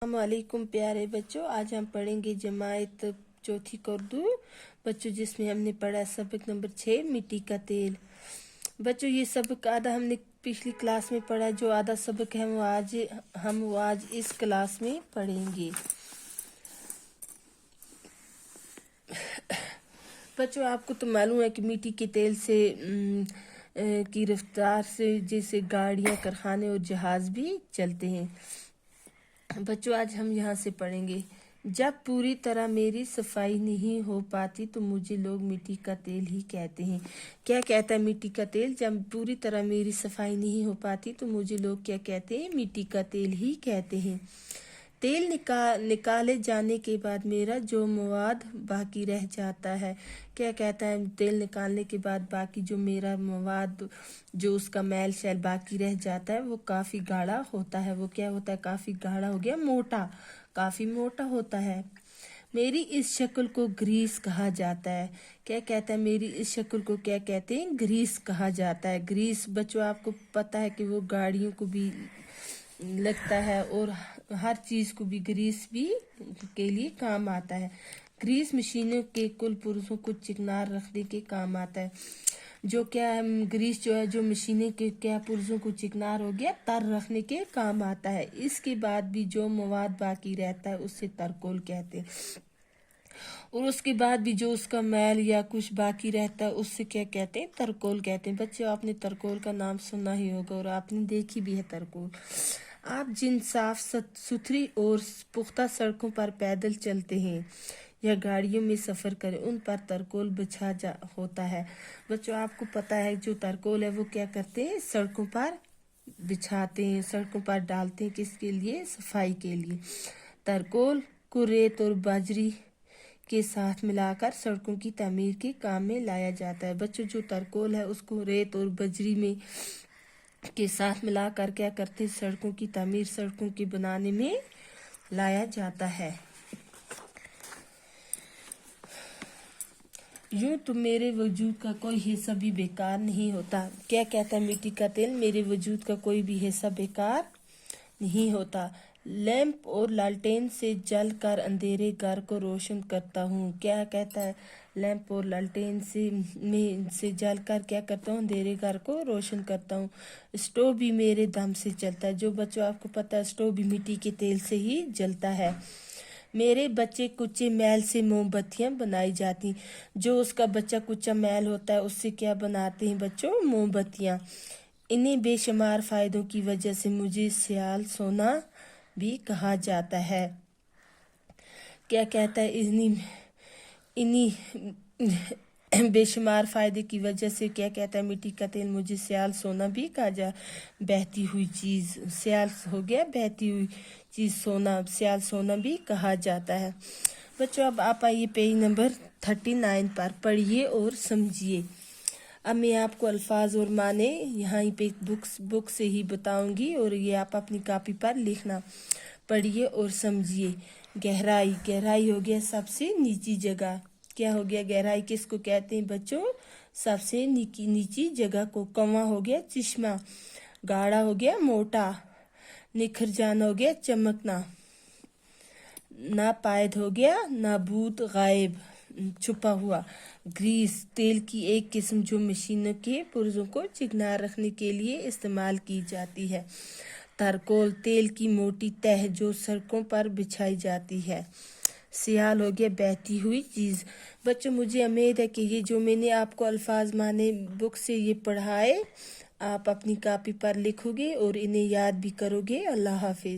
अस्सलामुअलैकुम प्यारे बच्चों, आज हम पढ़ेंगे जमात चौथी का उर्दू बच्चों, जिसमें हमने पढ़ा सबक नंबर 6 मिट्टी का तेल। बच्चों ये सबक आधा हमने पिछली क्लास में पढ़ा, जो आधा सबक है वो आज इस क्लास में पढ़ेंगे। बच्चों आपको तो मालूम है कि मिट्टी के तेल से की रफ्तार से जैसे गाड़ियाँ, कारखाने और जहाज भी चलते हैं। बच्चों आज हम यहाँ से पढ़ेंगे, जब पूरी तरह मेरी सफाई नहीं हो पाती तो मुझे लोग मिट्टी का तेल ही कहते हैं। क्या कहता है मिट्टी का तेल? जब पूरी तरह मेरी सफाई नहीं हो पाती तो मुझे लोग क्या कहते हैं? मिट्टी का तेल ही कहते हैं। तेल निकाले जाने के बाद मेरा जो मवाद बाकी रह जाता है, क्या कहता है? तेल निकालने के बाद बाकी जो मेरा मवाद, जो उसका मैल शैल बाकी रह जाता है, वो काफ़ी गाढ़ा होता है। वो क्या होता है? काफ़ी गाढ़ा हो गया, मोटा, काफ़ी मोटा होता है। मेरी इस शक्ल को ग्रीस कहा जाता है। क्या कहता है? मेरी इस शक्ल को क्या कहते हैं? ग्रीस कहा जाता है। ग्रीस बच्चों आपको पता है कि वो गाड़ियों को भी लगता है और हर चीज़ को भी ग्रीस भी के लिए काम आता है। ग्रीस मशीनों के कुल पुर्जों को चिकनार रखने के काम आता है। जो क्या है, ग्रीस जो है, जो मशीनें के क्या पुर्जों को चिकनार हो गया, तर रखने के काम आता है। इसके बाद भी जो मवाद बाकी रहता है उससे तरकोल कहते हैं। और उसके बाद भी जो उसका मैल या कुछ बाकी रहता है उससे क्या कहते हैं? तरकोल कहते हैं। बच्चों आपने तरकोल का नाम सुना ही होगा और आपने देखी भी है तरकोल। आप जिन साफ सुथरी और पुख्ता सड़कों पर पैदल चलते हैं या गाड़ियों में सफ़र करें, उन पर तरकोल होता है। बच्चों आपको पता है जो तरकोल है वो क्या करते हैं? सड़कों पर बिछाते हैं, सड़कों पर डालते हैं। किसके लिए? सफाई के लिए। तरकोल को रेत और बाजरी के साथ मिलाकर सड़कों की तामीर के काम में लाया जाता है। बच्चों जो तरकोल है उसको रेत और बजरी में के साथ मिलाकर क्या करते हैं? सड़कों की तामीर, सड़कों के बनाने में लाया जाता है। यूं तो मेरे वजूद का कोई हिस्सा भी बेकार नहीं होता। क्या कहता है मिट्टी का तेल? मेरे वजूद का कोई भी हिस्सा बेकार नहीं होता। लैंप और लालटेन से जल कर अंधेरे घर को रोशन करता हूँ। क्या कहता है? लैंप और लालटेन से जल कर क्या करता हूँ? अंधेरे घर को रोशन करता हूँ। स्टोव भी मेरे दम से चलता है। जो बच्चों आपको पता है स्टोव भी मिट्टी के तेल से ही जलता है। मेरे बच्चे कुच्चे मैल से मोमबत्तियाँ बनाई जाती। जो उसका बच्चा कुच्चा मैल होता है उससे क्या बनाते हैं बच्चों? मोमबत्तियाँ। इन्हीं बेशुमार फ़ायदों की वजह से मुझे सियाल सोना भी कहा जाता है। क्या कहता है? इन्हीं बेशुमार फ़ायदे की वजह से क्या कहता है मिट्टी का तेल? मुझे सियाल सोना भी कहा बहती हुई चीज़, सियाल हो गया बहती हुई चीज़, सोना, सियाल सोना भी कहा जाता है। बच्चों अब आप आइए पेज नंबर 39 पर, पढ़िए और समझिए। अब मैं आपको अल्फाज और माने यहाँ पे बुक से ही बताऊंगी और ये आप अपनी कॉपी पर लिखना। पढ़िए और समझिए। गहराई, गहराई हो गया सबसे नीची जगह। क्या हो गया? गहराई किसको कहते हैं बच्चों? सबसे नीची जगह को। कौवा हो गया चश्मा। गाढ़ा हो गया मोटा। निखर जाना हो गया चमकना। नापायद हो गया नाबूद, गायब, छुपा हुआ। ग्रीस तेल की एक किस्म जो मशीनों के पुर्जों को चिकनार रखने के लिए इस्तेमाल की जाती है। तरकोल तेल की मोटी तह जो सड़कों पर बिछाई जाती है। सियाल हो गया बहती हुई चीज़। बच्चों मुझे उम्मीद है कि ये जो मैंने आपको अल्फाज माने बुक से ये पढ़ाए आप अपनी कॉपी पर लिखोगे और इन्हें याद भी करोगे। अल्लाह हाफिज़।